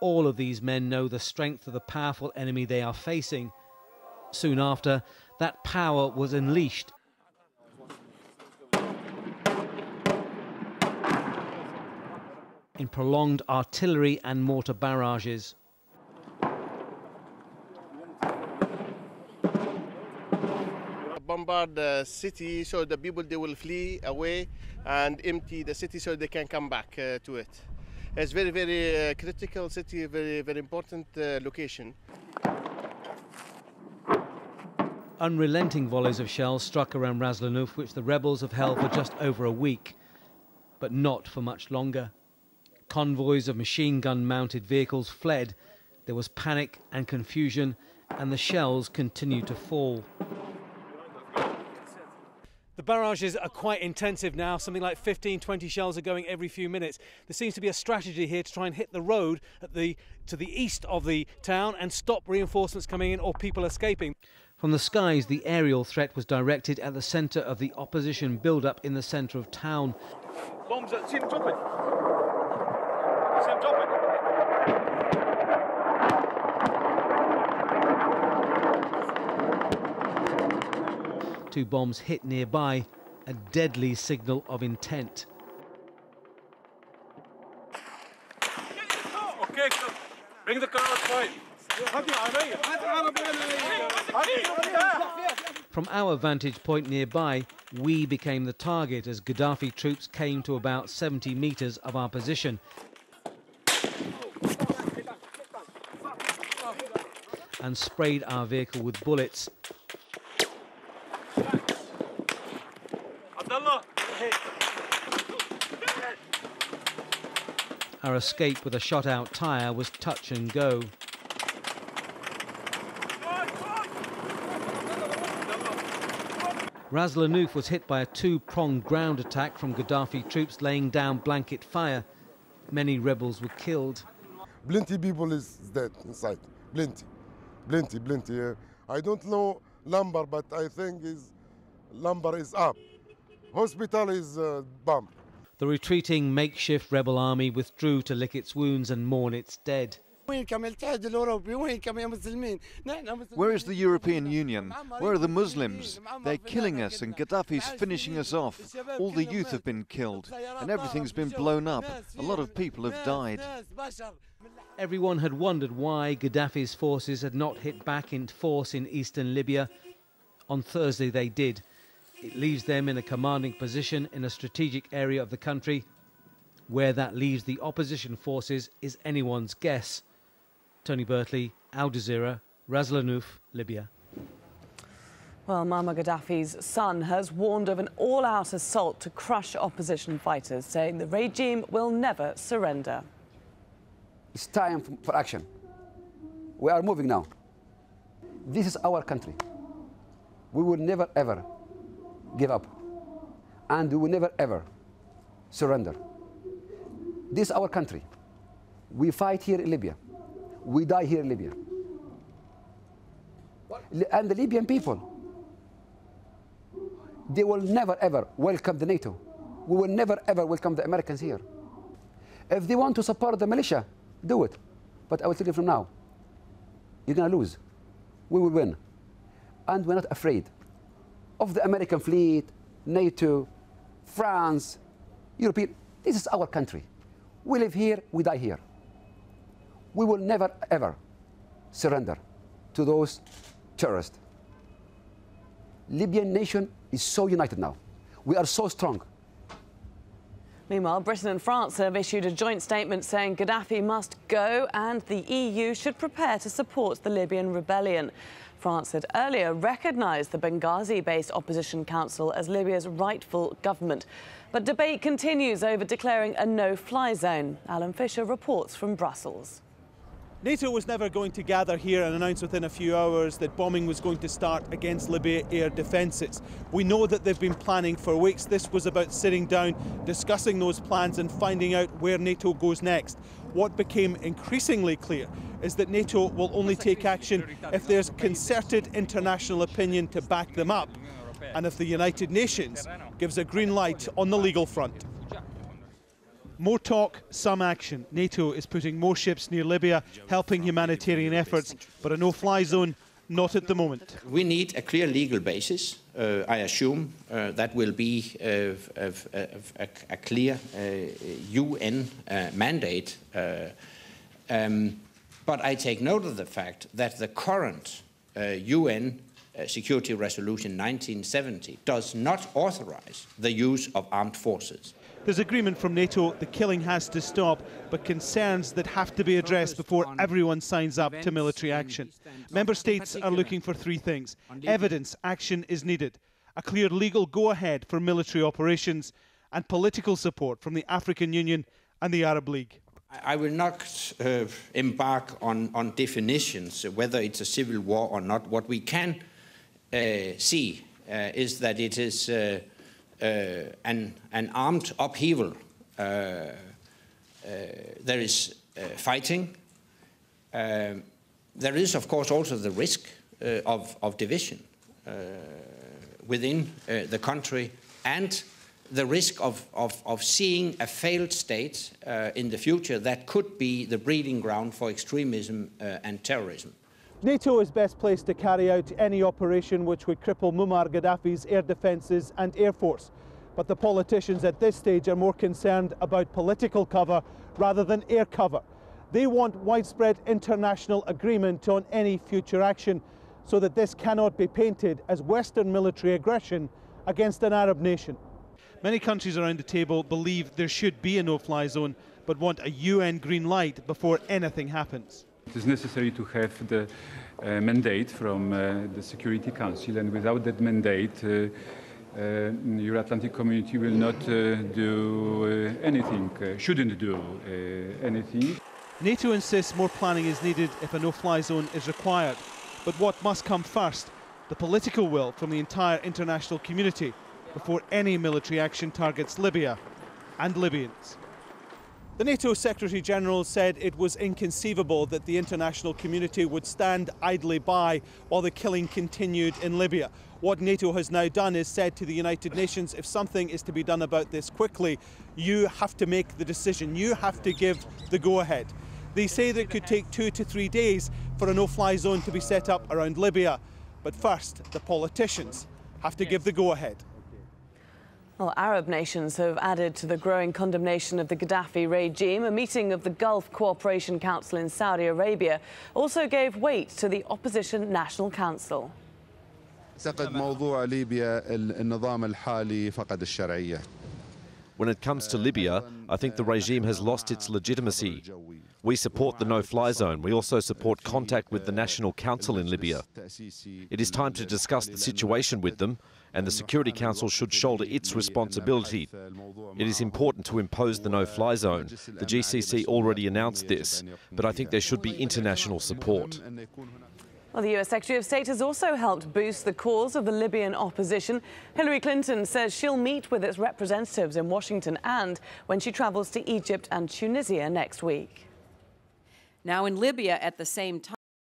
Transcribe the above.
all of these men know the strength of the powerful enemy they are facing. Soon after, that power was unleashed. In prolonged artillery and mortar barrages. Bombard the city so the people they will flee away and empty the city so they can come back to it. It's very, very critical city, very, very important location. Unrelenting volleys of shells struck around Ras Lanuf, which the rebels have held for just over a week, but not for much longer. Convoys of machine gun-mounted vehicles fled. There was panic and confusion, and the shells continued to fall. The barrages are quite intensive now. Something like 15, 20 shells are going every few minutes. There seems to be a strategy here to try and hit the road to the east of the town and stop reinforcements coming in or people escaping. From the skies, the aerial threat was directed at the centre of the opposition build-up in the centre of town. Bombs at Sim dropping. Sim dropping. Two bombs hit nearby, a deadly signal of intent. Okay, bring the car outside. From our vantage point nearby, we became the target as Gaddafi troops came to about 70 metres of our position. And sprayed our vehicle with bullets. Our escape with a shot-out tyre was touch and go. Ras Lanuf was hit by a two-pronged ground attack from Gaddafi troops laying down blanket fire. Many rebels were killed. Plenty people is dead inside. Plenty. I don't know number, but I think number is up. Hospital is bombed. The retreating makeshift rebel army withdrew to lick its wounds and mourn its dead. Where is the European Union? Where are the Muslims? They're killing us and Gaddafi's finishing us off. All the youth have been killed and everything's been blown up. A lot of people have died. Everyone had wondered why Gaddafi's forces had not hit back in force in eastern Libya. On Thursday they did. It leaves them in a commanding position in a strategic area of the country. Where that leaves the opposition forces is anyone's guess. Tony Bertley, AlJazeera, Ras Lanuf, Libya. Well, Muammar Gaddafi's son has warned of an all-out assault to crush opposition fighters, saying the regime will never surrender. It's time for action. We are moving now. This is our country. We will never, ever give up. And we will never, ever surrender. This is our country. We fight here in Libya. We die here in Libya. And the Libyan people, they will never, ever welcome the NATO. We will never, ever welcome the Americans here. If they want to support the militia, do it. But I will tell you from now, you're going to lose. We will win. And we're not afraid of the American fleet, NATO, France, European. This is our country. We live here, we die here. We will never, ever surrender to those terrorists. Libyan nation is so united now. We are so strong. Meanwhile, Britain and France have issued a joint statement saying Gaddafi must go and the EU should prepare to support the Libyan rebellion. France had earlier recognised the Benghazi-based opposition council as Libya's rightful government. But debate continues over declaring a no-fly zone. Alan Fisher reports from Brussels. NATO was never going to gather here and announce within a few hours that bombing was going to start against Libya air defences. We know that they've been planning for weeks. This was about sitting down, discussing those plans and finding out where NATO goes next. What became increasingly clear is that NATO will only take action if there's concerted international opinion to back them up and if the United Nations gives a green light on the legal front. More talk, some action. NATO is putting more ships near Libya, helping humanitarian efforts, but a no-fly zone, not at the moment. We need a clear legal basis. I assume that will be a clear UN mandate. But I take note of the fact that the current UN Security Resolution 1970 does not authorize the use of armed forces. There's agreement from NATO the killing has to stop, but concerns that have to be addressed before everyone signs up to military action. Member states are looking for three things. Evidence action is needed, a clear legal go-ahead for military operations, and political support from the African Union and the Arab League. I will not embark on definitions, whether it's a civil war or not. What we can see is that it is an armed upheaval. There is fighting. There is, of course, also the risk of division within the country, and the risk of seeing a failed state in the future that could be the breeding ground for extremism and terrorism. NATO is best placed to carry out any operation which would cripple Muammar Gaddafi's air defences and air force. But the politicians at this stage are more concerned about political cover rather than air cover. They want widespread international agreement on any future action so that this cannot be painted as Western military aggression against an Arab nation. Many countries around the table believe there should be a no-fly zone, but want a UN green light before anything happens. It is necessary to have the mandate from the Security Council, and without that mandate, the Euro-Atlantic community will not do anything, shouldn't do anything. NATO insists more planning is needed if a no-fly zone is required. But what must come first? The political will from the entire international community before any military action targets Libya and Libyans. The NATO Secretary-General said it was inconceivable that the international community would stand idly by while the killing continued in Libya. What NATO has now done is said to the United Nations, if something is to be done about this quickly, you have to make the decision, you have to give the go-ahead. They say that it could take 2 to 3 days for a no-fly zone to be set up around Libya. But first, the politicians have to give the go-ahead. Well, Arab nations have added to the growing condemnation of the Gaddafi regime. A meeting of the Gulf Cooperation Council in Saudi Arabia also gave weight to the opposition National Council. When it comes to Libya, I think the regime has lost its legitimacy. We support the no-fly zone. We also support contact with the National Council in Libya. It is time to discuss the situation with them, and the Security Council should shoulder its responsibility. It is important to impose the no-fly zone. The GCC already announced this, but I think there should be international support. Well, the US Secretary of State has also helped boost the cause of the Libyan opposition. Hillary Clinton says she'll meet with its representatives in Washington and when she travels to Egypt and Tunisia next week. Now in Libya at the same time,